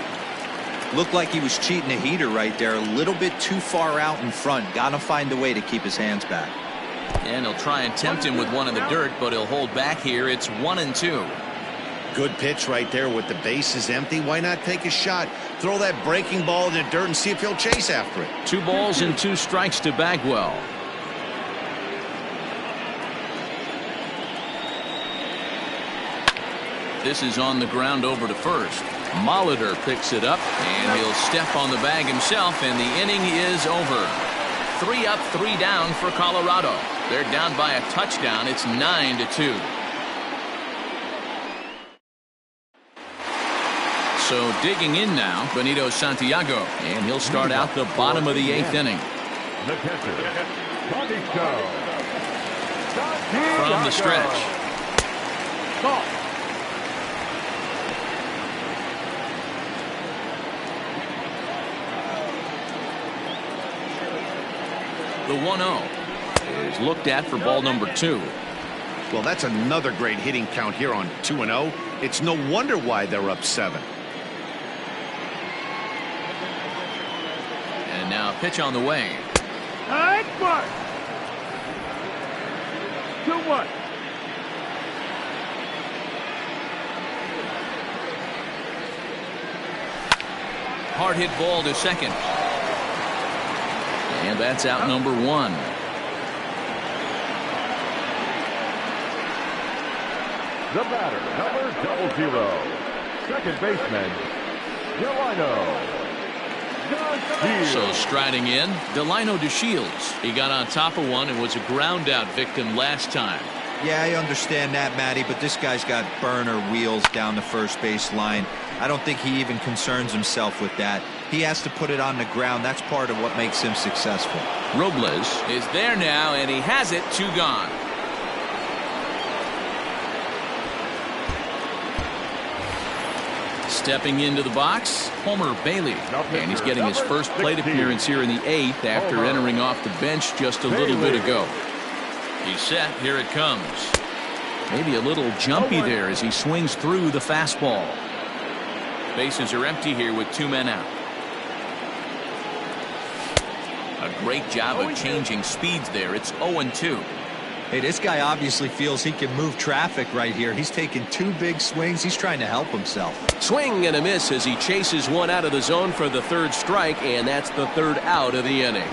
Looked like he was cheating a heater right there, a little bit too far out in front. Gotta find a way to keep his hands back. And he'll try and tempt him with one in the dirt, but he'll hold back here. It's 1-2. Good pitch right there with the bases empty. Why not take a shot? Throw that breaking ball in the dirt and see if he'll chase after it. 2 balls and 2 strikes to Bagwell. This is on the ground over to first. Moliner picks it up, and he'll step on the bag himself, and the inning is over. 3 up, 3 down for Colorado. They're down by a touchdown. It's 9-2. So digging in now, Benito Santiago, and he'll start out the bottom of the 8th inning. The catcher, From the stretch. The 1-0 is looked at for ball number 2. Well, that's another great hitting count here on 2-0. It's no wonder why they're up 7. And now pitch on the way. Nice one. 2-1. Hard hit ball to second. And that's out number 1. the batter, number 00, second baseman, Delino. So striding in, Delino DeShields. He got on top of one and was a ground out victim last time. Yeah, I understand that, Matty, but this guy's got burner wheels down the first base line. I don't think he even concerns himself with that. He has to put it on the ground. That's part of what makes him successful. Robles is there now, and he has it. 2 gone. Stepping into the box, Homer Bailey. And he's getting his first plate appearance here in the 8th after entering off the bench just a little bit ago. He's set. Here it comes. Maybe a little jumpy there as he swings through the fastball. Bases are empty here with 2 men out. A great job of changing speeds there. It's 0-2. Hey, this guy obviously feels he can move traffic right here. He's taking 2 big swings. He's trying to help himself. Swing and a miss as he chases one out of the zone for the 3rd strike, and that's the 3rd out of the inning.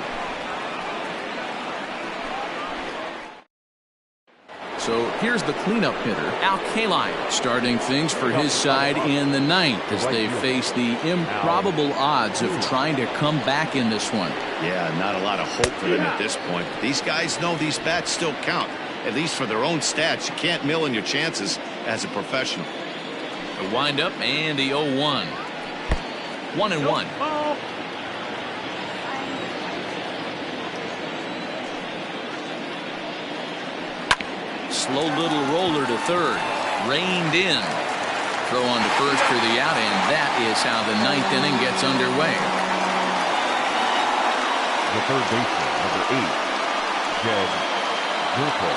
So here's the cleanup hitter, Al Kaline, starting things for his side in the 9th as they face the improbable odds of trying to come back in this one. Yeah, not a lot of hope for them at this point. These guys know these bats still count, at least for their own stats. You can't mill in your chances as a professional. The windup and the 0-1. 1-1. Slow little roller to 3rd. Reined in. Throw on to first for the out, and that is how the 9th inning gets underway. The 3rd baseman, number 8, Jed Jerko.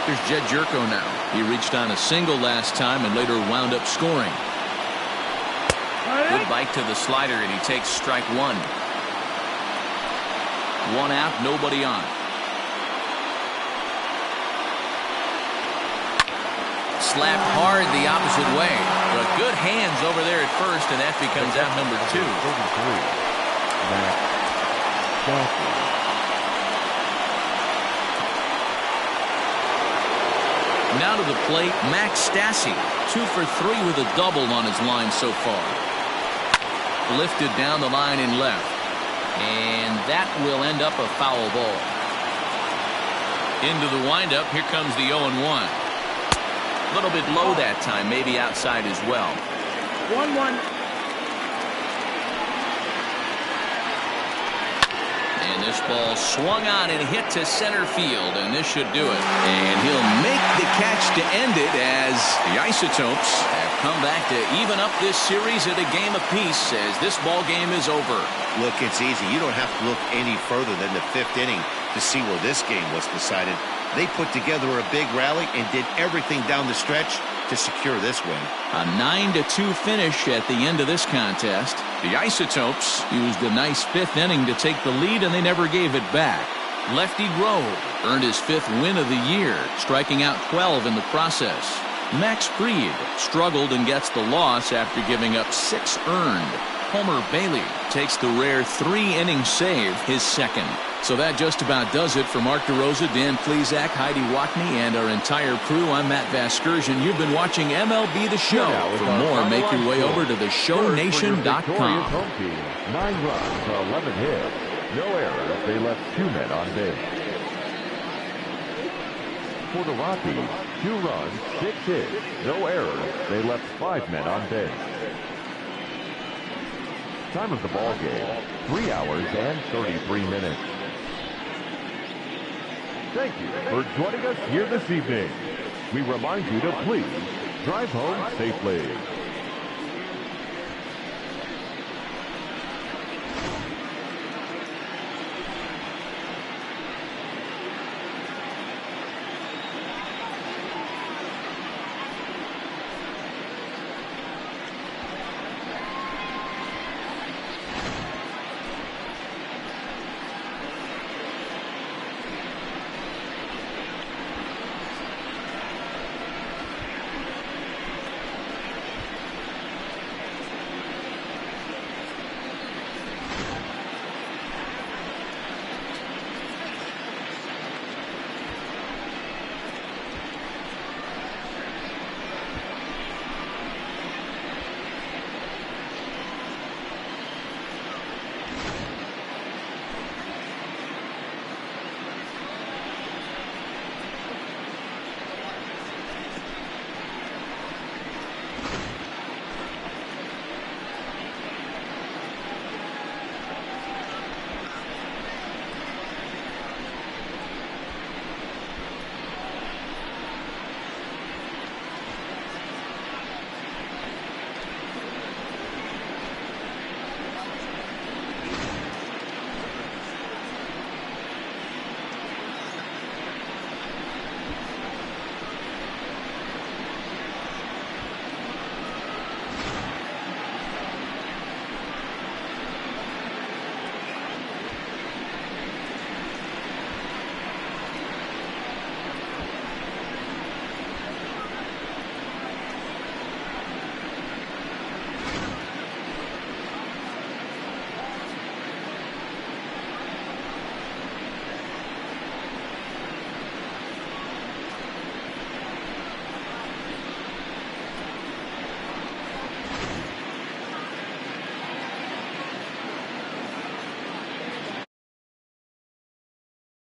Here's Jed Jerko now. He reached on a single last time and later wound up scoring. Good bite to the slider, and he takes strike 1. 1 out, nobody on. Slapped hard the opposite way. But good hands over there at first, and that becomes out number 2. Now to the plate, Max Stassi. 2 for 3 with a double on his line so far. Lifted down the line in left. And that will end up a foul ball. Into the windup. Here comes the 0-1. A little bit low that time, maybe outside as well. 1-1. And this ball swung on and hit to center field, and this should do it. And he'll make the catch to end it as the Isotopes have come back to even up this series at a game apiece as this ball game is over. Look, it's easy. You don't have to look any further than the 5th inning to see where this game was decided. They put together a big rally and did everything down the stretch to secure this win. A 9-2 finish at the end of this contest. The Isotopes used a nice 5th inning to take the lead, and they never gave it back. Lefty Grove earned his 5th win of the year, striking out 12 in the process. Max Fried struggled and gets the loss after giving up 6 earned. Homer Bailey takes the rare 3-inning save, his 2nd. So that just about does it for Mark DeRosa, Dan Plesac, Heidi Watney, and our entire crew. I'm Matt Vasgersian. You've been watching MLB The Show. For more, make your way over to theshownation.com. 9 runs, 11 hits, no errors. They left 2 men on base. For the Rockies, 2 runs, 6 hits, no errors. They left 5 men on base. Time of the ball game, 3 hours and 33 minutes. Thank you for joining us here this evening. We remind you to please drive home safely.